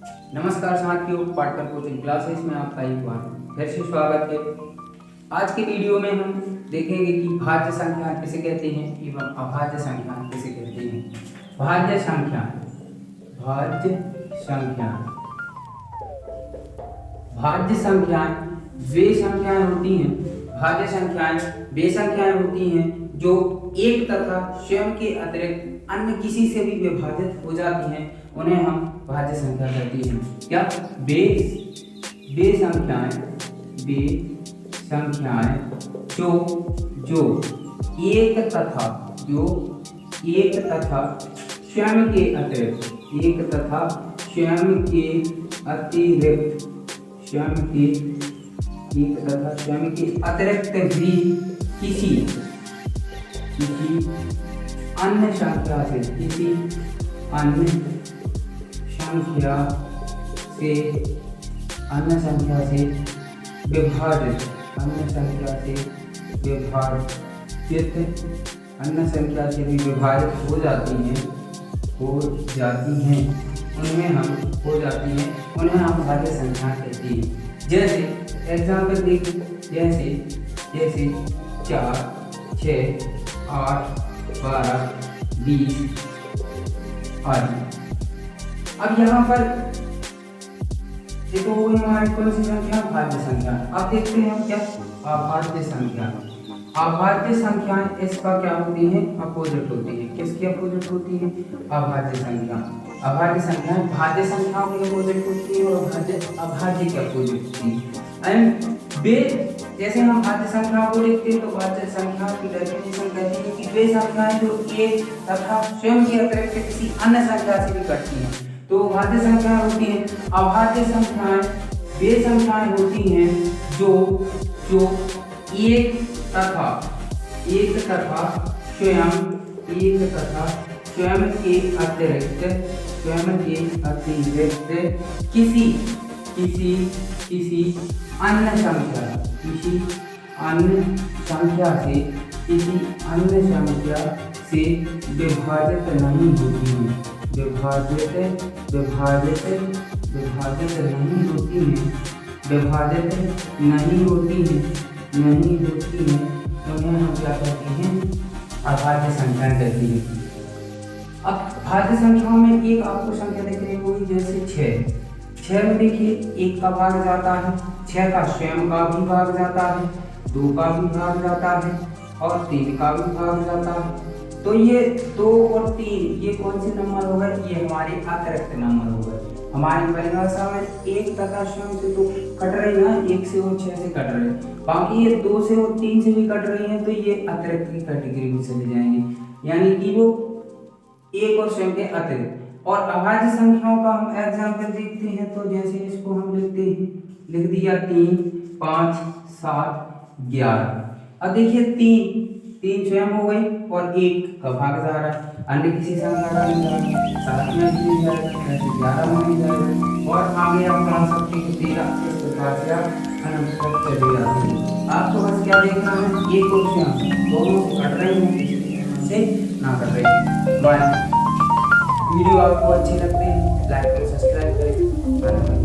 नमस्कार साथियों, Patkar coaching classes में आपका एक बार फिर से स्वागत है। आज की वीडियो में हम देखेंगे कि भाज्य संख्या किसे कहते हैं एवं अभाज्य संख्या किसे कहते हैं। भाज्य संख्या भाज्य संख्याएं वे संख्याएं होती हैं, भाज्य संख्याएं वे संख्याएं होती हैं जो एक तथा स्वयं के अतिरिक्त अन्य किसी से भी विभाजित हो जाती हैं, उन्हें हम भाज्य संख्या कहते हैं। क्या वे संख्याएं जो एक तथा स्वयं के अतिरिक्त भी किसी अन्य संख्या से विभाजित हो जाती हैं, उन्हें हम भाज्य संख्या कहते हैं। जैसे एग्जाम्पल देखिए, जैसे 4, 6, 8, 12, 20 आदि। अब यहाँ पर देखो हमारी कौन सी संख्या, भाज्य संख्या। अब देखते हैं क्या अभाज्य संख्या। अभाज्य संख्याएं इसका क्या होती है, अपोजिट होती है। किसकी अपोजिट होती है? अभाज्य संख्या। अभाज्य संख्याएं भाज्य संख्याओं की अपोजिट होती है और अभाज्य की अपोजिट होती है। एंड वे जैसे हम भाज्य संख्या को देखते हैं तो भाज्य संख्या की डेफिनेशन कहती है कि वे संख्याएं जो एक तथा स्वयं के अतिरिक्त किसी अन्य संख्या से भी कटती हैं तो भाज्य संख्या होती है। अभाज्य संख्याएं वे संख्याएं होती हैं जो एक तथा स्वयं के अतिरिक्त किसी अन्य संख्या से विभाजित नहीं होती हैं, उन्हें हम क्या कहते हैं? अभाज्य संख्या कहते हैं। अब भाज्य संख्याओं में एक आपको संख्या देखने को होगी, जैसे 6 में देखिए 1 का भाग जाता है, 6 का स्वयं का भी भाग जाता है, 2 का भी भाग जाता है और 3 का भी भाग जाता है। तो ये 2 और 3 ये कौन से नंबर हो गए? ये हमारे अतिरिक्त नंबर हो गए। हमारी परिभाषा में 1 तथा स्वयं से तो कट रही है, 1 से और 6 से कट रहे हैं, बाकी ये 2 से और 3 से भी कट रही हैं, तो ये अतिरिक्त की कैटेगरी में चले जाएंगे, यानी कि वो 1 और स्वयं के अतिरिक्त। और अभाज्य संख्याओं का हम एग्जाम्पल देखते हैं तो जैसे इसको हम लिख दिया 3, 5, 7, 11। अब देखिए 3 स्वयं हो गई और 1 का भाग जा रहा है, अन्य किसी संख्या का नहीं जा रहा है, 7 में नहीं जा रहा है, 11 में नहीं जा रहा है और आगे आप बढ़ा सकते हैं 13। इस प्रकार से आप अनंत तक चले जाते हैं। आपको बस क्या देखना है, 1 और स्वयं दोनों कट रहे हैं से ना कर रहे हैं। वीडियो आपको अच्छे लगते हैं लाइक और सब्सक्राइब करें।